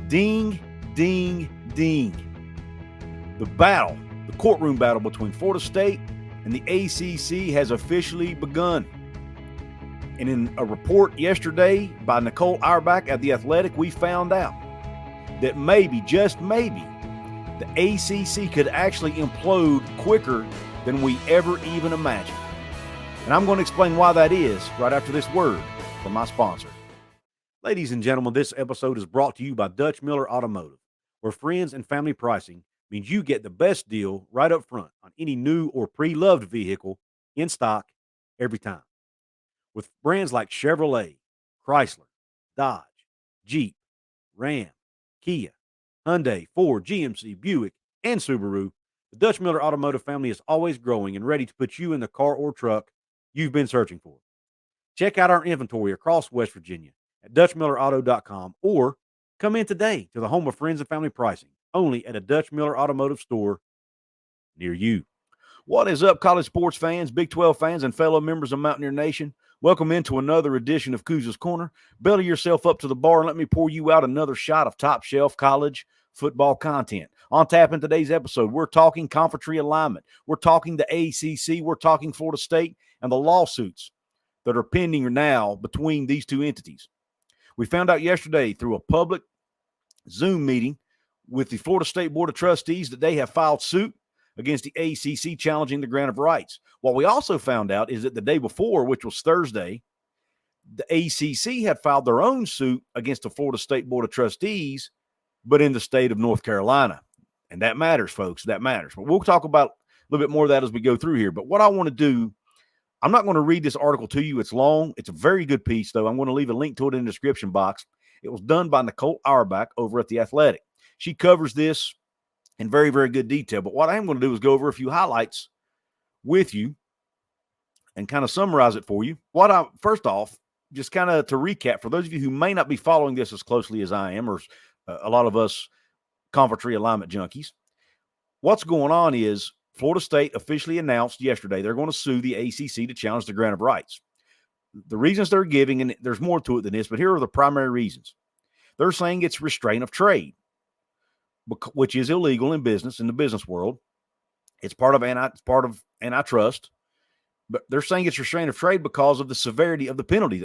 Ding, ding, ding. The courtroom battle between Florida State and the ACC has officially begun. And in a report yesterday by Nicole Auerbach at The Athletic, we found out that maybe, just maybe, the ACC could actually implode quicker than we ever even imagined. And I'm going to explain why that is right after this word from my sponsor. Ladies and gentlemen, this episode is brought to you by Dutch Miller Automotive, where friends and family pricing means you get the best deal right up front on any new or pre-loved vehicle in stock every time. With brands like Chevrolet, Chrysler, Dodge, Jeep, Ram, Kia, Hyundai, Ford, GMC, Buick, and Subaru, the Dutch Miller Automotive family is always growing and ready to put you in the car or truck you've been searching for. Check out our inventory across West Virginia at DutchMillerAuto.com or come in today to the home of friends and family pricing, only at a Dutch Miller Automotive store near you. What is up, college sports fans, Big 12 fans, and fellow members of Mountaineer Nation? Welcome into another edition of Couz's Corner. Belly yourself up to the bar and let me pour you out another shot of top shelf college football content. On tap in today's episode, we're talking conference realignment. We're talking the ACC. We're talking Florida State and the lawsuits that are pending now between these two entities. We found out yesterday through a public Zoom meeting with the Florida State Board of Trustees that they have filed suit against the ACC challenging the grant of rights. What we also found out is that the day before, which was Thursday, the ACC had filed their own suit against the Florida State Board of Trustees, but in the state of North Carolina. And that matters, folks. That matters. But we'll talk about a little bit more of that as we go through here. But what I want to do, I'm not going to read this article to you. It's long. It's a very good piece, though. I'm going to leave a link to it in the description box. It was done by Nicole Auerbach over at The Athletic. She covers this in very, very good detail. But what I am going to do is go over a few highlights with you and kind of summarize it for you. First off, just kind of to recap, for those of you who may not be following this as closely as I am, or a lot of us conference realignment junkies, what's going on is Florida State officially announced yesterday they're going to sue the ACC to challenge the grant of rights. The reasons they're giving, and there's more to it than this, but here are the primary reasons. They're saying it's restraint of trade, which is illegal in business, in the business world. It's part of antitrust, but they're saying it's restraint of trade because of the severity of the penalty.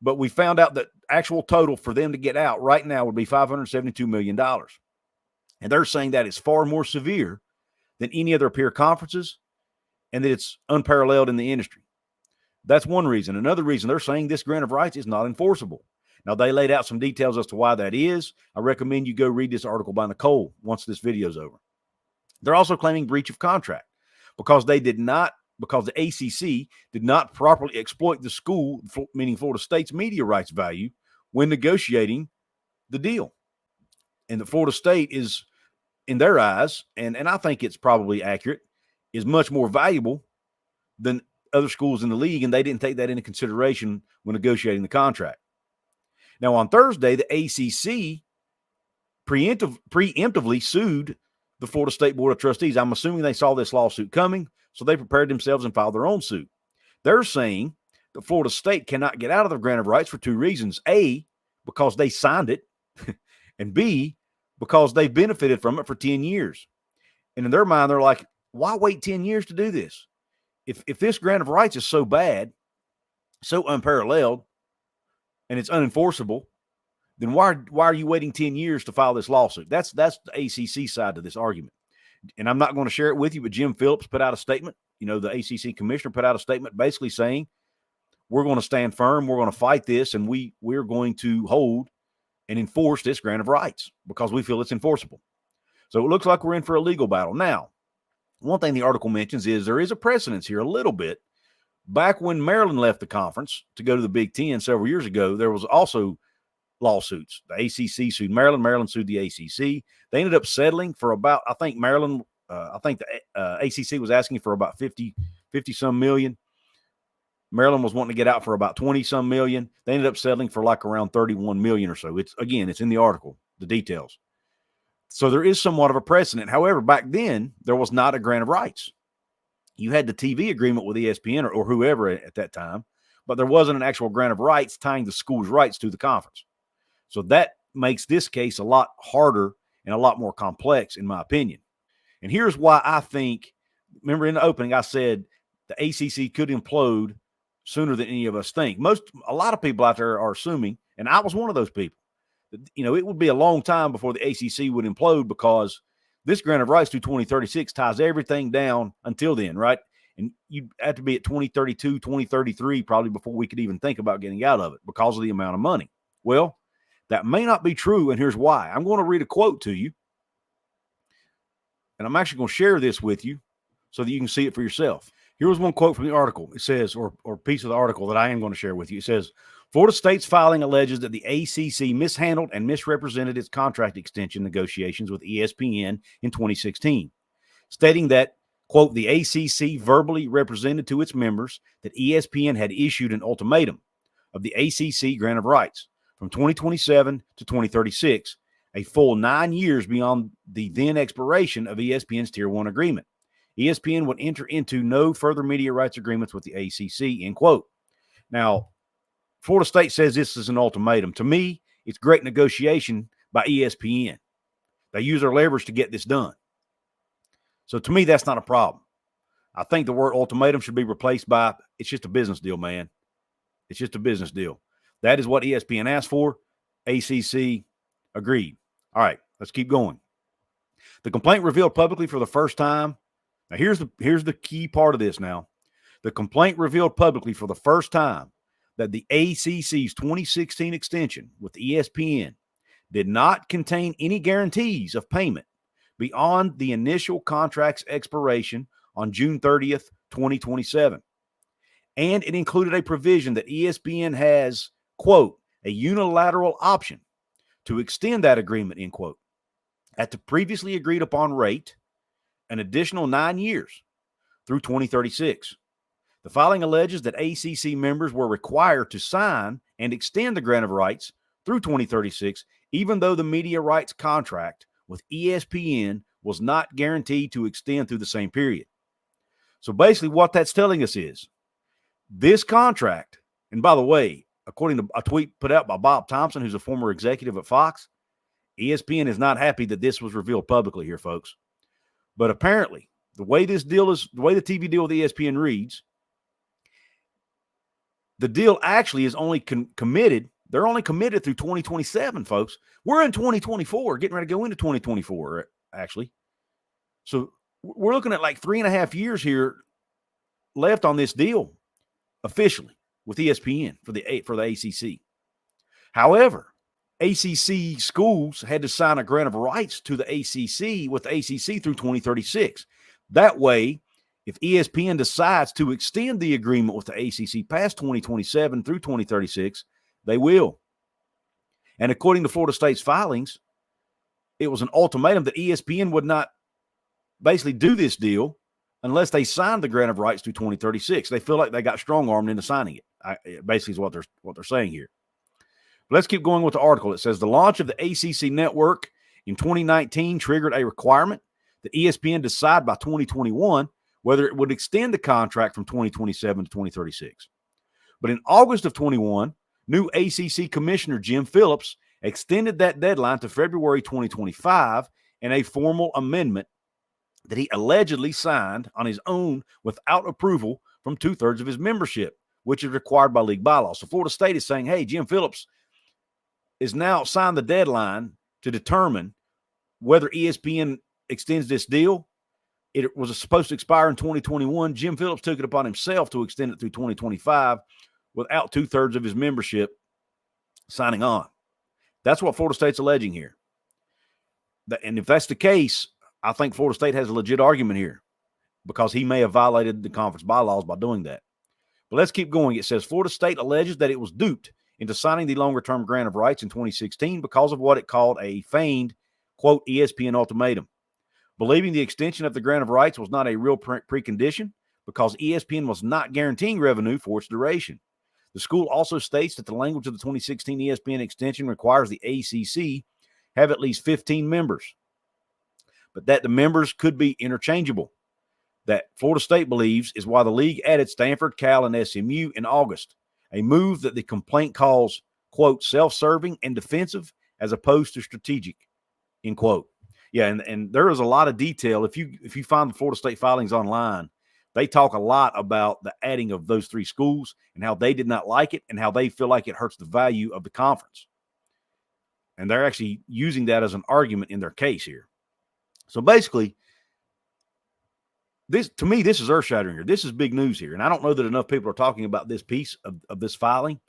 But we found out that actual total for them to get out right now would be $572 million. And they're saying that is far more severe than any of their peer conferences and that it's unparalleled in the industry. That's one reason. Another reason, they're saying this grant of rights is not enforceable. Now, they laid out some details as to why that is. I recommend you go read this article by Nicole once this video is over. They're also claiming breach of contract because the ACC did not properly exploit the school, meaning Florida State's media rights value, when negotiating the deal. And the Florida State is, in their eyes, and I think it's probably accurate, is much more valuable than other schools in the league, and they didn't take that into consideration when negotiating the contract. Now, on Thursday, the ACC preemptively sued the Florida State Board of Trustees. I'm assuming they saw this lawsuit coming, so they prepared themselves and filed their own suit. They're saying that Florida State cannot get out of the grant of rights for two reasons. A, because they signed it, and B, because they've benefited from it for 10 years. And in their mind, they're like, why wait 10 years to do this? If this grant of rights is so bad, so unparalleled, and it's unenforceable, then why are you waiting 10 years to file this lawsuit? That's the ACC side to this argument. And I'm not going to share it with you, but Jim Phillips put out a statement. The ACC commissioner put out a statement basically saying, we're going to stand firm, we're going to fight this, and we're going to hold and enforce this grant of rights because we feel it's enforceable. So it looks like we're in for a legal battle. Now, one thing the article mentions is there is a precedence here a little bit. Back when Maryland left the conference to go to the Big Ten several years ago, there was also lawsuits. The ACC sued Maryland. Maryland sued the ACC. They ended up settling for about, I think the ACC was asking for about 50 some million. Maryland was wanting to get out for about 20 some million. They ended up settling for like around 31 million or so. It's in the article, the details. So there is somewhat of a precedent. However, back then, there was not a grant of rights. You had the TV agreement with ESPN or whoever at that time, but there wasn't an actual grant of rights tying the school's rights to the conference. So that makes this case a lot harder and a lot more complex, in my opinion. And here's why I think, remember in the opening, I said the ACC could implode sooner than any of us think. A lot of people out there are assuming, and I was one of those people, that, it would be a long time before the ACC would implode, because this grant of rights through 2036 ties everything down until then, right? And you'd have to be at 2032, 2033 probably before we could even think about getting out of it because of the amount of money. Well, that may not be true, and here's why. I'm going to read a quote to you, and I'm actually going to share this with you so that you can see it for yourself. Here was one quote from the article. It says, or piece of the article that I am going to share with you. It says, Florida State's filing alleges that the ACC mishandled and misrepresented its contract extension negotiations with ESPN in 2016, stating that, quote, the ACC verbally represented to its members that ESPN had issued an ultimatum of the ACC grant of rights from 2027 to 2036, a full 9 years beyond the then expiration of ESPN's Tier 1 agreement. ESPN would enter into no further media rights agreements with the ACC, end quote. Now, Florida State says this is an ultimatum. To me, it's great negotiation by ESPN. They use their leverage to get this done. So to me, that's not a problem. I think the word ultimatum should be replaced by, it's just a business deal, man. It's just a business deal. That is what ESPN asked for. ACC agreed. All right, let's keep going. The complaint revealed publicly for the first time. Now, here's the key part of this now. The complaint revealed publicly for the first time that the ACC's 2016 extension with ESPN did not contain any guarantees of payment beyond the initial contract's expiration on June 30th, 2027. And it included a provision that ESPN has, quote, a unilateral option to extend that agreement, end quote, at the previously agreed upon rate, an additional 9 years through 2036. The filing alleges that ACC members were required to sign and extend the grant of rights through 2036, even though the media rights contract with ESPN was not guaranteed to extend through the same period. So basically what that's telling us is this contract, and by the way, according to a tweet put out by Bob Thompson, who's a former executive at Fox, ESPN is not happy that this was revealed publicly here, folks. But apparently, the way the TV deal with ESPN reads, the deal actually is only committed. They're only committed through 2027, folks. We're in 2024, getting ready to go into 2024, actually. So we're looking at like 3.5 years here left on this deal officially with ESPN for the ACC. However, ACC schools had to sign a grant of rights to the ACC with the ACC through 2036. That way, if ESPN decides to extend the agreement with the ACC past 2027 through 2036, they will. And according to Florida State's filings, it was an ultimatum that ESPN would not basically do this deal unless they signed the grant of rights through 2036. They feel like they got strong-armed into signing it. Basically is what they're saying here. Let's keep going with the article. It says the launch of the ACC network in 2019 triggered a requirement that ESPN decide by 2021 whether it would extend the contract from 2027 to 2036. But in August of 21, new ACC Commissioner Jim Phillips extended that deadline to February 2025 in a formal amendment that he allegedly signed on his own without approval from 2/3 of his membership, which is required by league bylaws. So Florida State is saying, hey, Jim Phillips is now signed the deadline to determine whether ESPN extends this deal. It was supposed to expire in 2021. Jim Phillips took it upon himself to extend it through 2025 without 2/3 of his membership signing on. That's what Florida State's alleging here. And if that's the case, I think Florida State has a legit argument here because he may have violated the conference bylaws by doing that. But let's keep going. It says Florida State alleges that it was duped into signing the longer-term grant of rights in 2016 because of what it called a feigned, quote, ESPN ultimatum, believing the extension of the grant of rights was not a real precondition because ESPN was not guaranteeing revenue for its duration. The school also states that the language of the 2016 ESPN extension requires the ACC have at least 15 members, but that the members could be interchangeable. That Florida State believes is why the league added Stanford, Cal, and SMU in August, a move that the complaint calls, quote, self-serving and defensive as opposed to strategic, end quote. Yeah, and there is a lot of detail. If you find the Florida State filings online, they talk a lot about the adding of those 3 schools and how they did not like it and how they feel like it hurts the value of the conference. And they're actually using that as an argument in their case here. So basically, this is earth-shattering here. This is big news here. And I don't know that enough people are talking about this piece of this filing.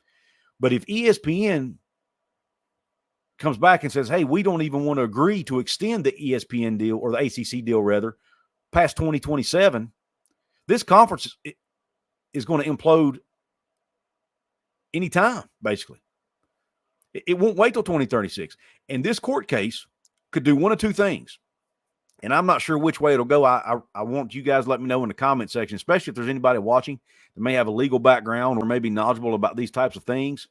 But if ESPN comes back and says, hey, we don't even want to agree to extend the ESPN deal, or the ACC deal rather, past 2027, this conference is going to implode anytime, basically. It won't wait till 2036. And this court case could do one of 2 things. And I'm not sure which way it'll go. I want you guys to let me know in the comment section, especially if there's anybody watching that may have a legal background or maybe knowledgeable about these types of things.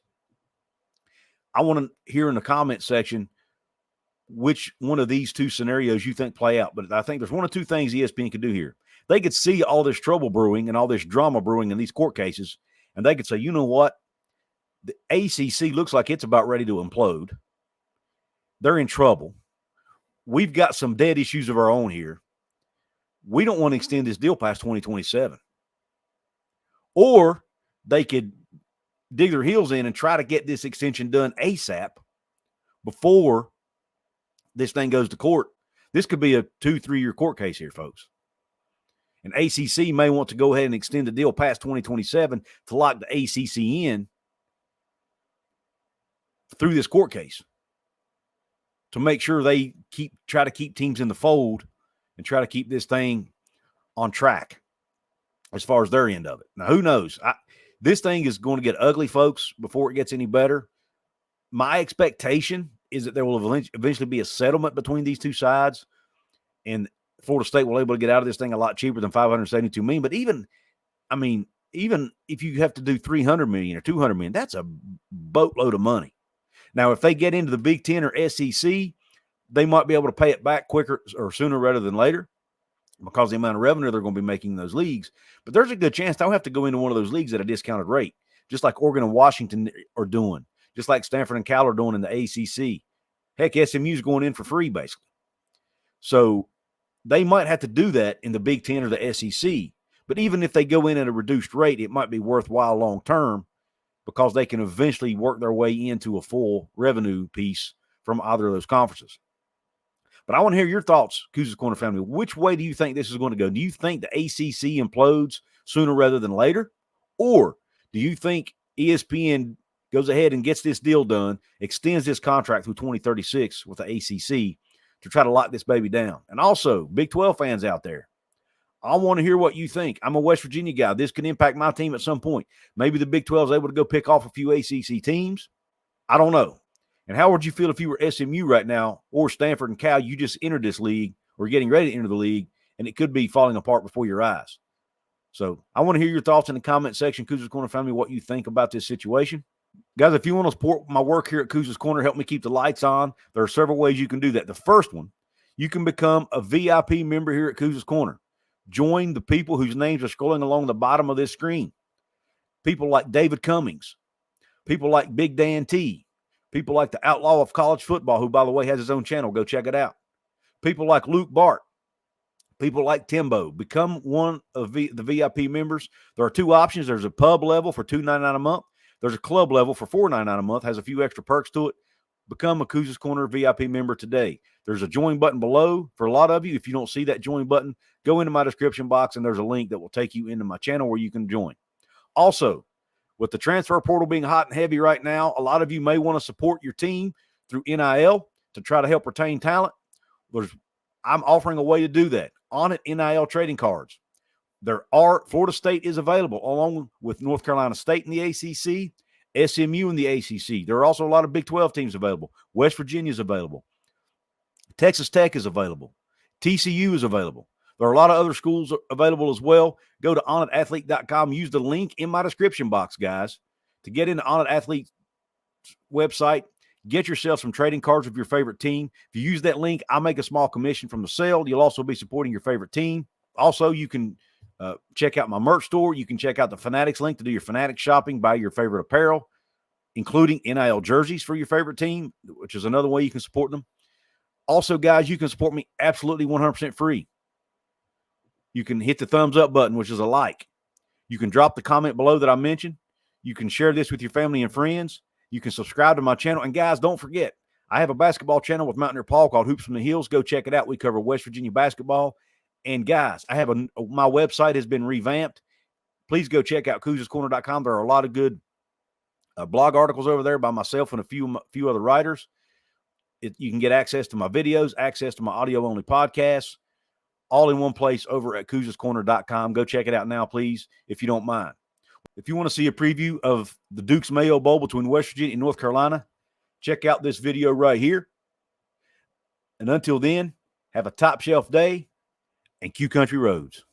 I want to hear in the comment section which one of these 2 scenarios you think play out. But I think there's one of 2 things ESPN could do here. They could see all this trouble brewing and all this drama brewing in these court cases, and they could say, you know what? The ACC looks like it's about ready to implode. They're in trouble. We've got some dead issues of our own here. We don't want to extend this deal past 2027. Or they could dig their heels in and try to get this extension done ASAP before this thing goes to court. This could be a 2-3 year court case here, folks. And ACC may want to go ahead and extend the deal past 2027 to lock the ACC in through this court case to make sure they try to keep teams in the fold and try to keep this thing on track as far as their end of it. Now, who knows? This thing is going to get ugly, folks, before it gets any better. My expectation is that there will eventually be a settlement between these 2 sides, and Florida State will be able to get out of this thing a lot cheaper than $572 million. But even if you have to do $300 million or $200 million, that's a boatload of money. Now, if they get into the Big Ten or SEC, they might be able to pay it back quicker or sooner rather than later because of the amount of revenue they're going to be making in those leagues. But there's a good chance they'll have to go into one of those leagues at a discounted rate, just like Oregon and Washington are doing, just like Stanford and Cal are doing in the ACC. Heck, SMU's going in for free, basically. So they might have to do that in the Big Ten or the SEC. But even if they go in at a reduced rate, it might be worthwhile long term because they can eventually work their way into a full revenue piece from either of those conferences. But I want to hear your thoughts, Couz's Corner family. Which way do you think this is going to go? Do you think the ACC implodes sooner rather than later? Or do you think ESPN goes ahead and gets this deal done, extends this contract through 2036 with the ACC to try to lock this baby down? And also, Big 12 fans out there, I want to hear what you think. I'm a West Virginia guy. This could impact my team at some point. Maybe the Big 12 is able to go pick off a few ACC teams. I don't know. And how would you feel if you were SMU right now or Stanford and Cal? You just entered this league or getting ready to enter the league, and it could be falling apart before your eyes. So I want to hear your thoughts in the comment section. Couz's Corner family, what you think about this situation. Guys, if you want to support my work here at Couz's Corner, help me keep the lights on, there are several ways you can do that. The first one, you can become a VIP member here at Couz's Corner. Join the people whose names are scrolling along the bottom of this screen. People like David Cummings, people like Big Dan T, people like the Outlaw of College Football, who, by the way, has his own channel. Go check it out. People like Luke Bart, people like Timbo. Become one of the VIP members. There are 2 options. There's a pub level for $2.99 a month. There's a club level for $4.99 a month. Has a few extra perks to it. Become a Couz's Corner VIP member today. There's a join button below for a lot of you. If you don't see that join button, go into my description box, and there's a link that will take you into my channel where you can join. Also, with the transfer portal being hot and heavy right now, a lot of you may want to support your team through NIL to try to help retain talent. I'm offering a way to do that. ONIT NIL trading cards. Florida State is available along with North Carolina State in the ACC, SMU in the ACC. There are also a lot of Big 12 teams available. West Virginia is available. Texas Tech is available. TCU is available. There are a lot of other schools available as well. Go to ONITathlete.com. Use the link in my description box, guys, to get into ONIT Athlete's website. Get yourself some trading cards of your favorite team. If you use that link, I make a small commission from the sale. You'll also be supporting your favorite team. Also, you can check out my merch store. You can check out the Fanatics link to do your Fanatics shopping, buy your favorite apparel. including NIL jerseys for your favorite team, which is another way you can support them. Also, guys, you can support me absolutely 100% free. You can hit the thumbs up button, which is a like. You can drop the comment below that I mentioned. You can share this with your family and friends. You can subscribe to my channel. And guys, don't forget, I have a basketball channel with Mountaineer Paul called Hoops from the Hills. Go check it out. We cover West Virginia basketball. And guys, I have my website has been revamped. Please go check out couzescorner.com. There are a lot of good blog articles over there by myself and a few other writers. You can get access to my videos, access to my audio-only podcasts, all in one place over at couzescorner.com. Go check it out now, please, if you don't mind. If you want to see a preview of the Duke's Mayo Bowl between West Virginia and North Carolina, check out this video right here. And until then, have a top shelf day and Q Country Roads.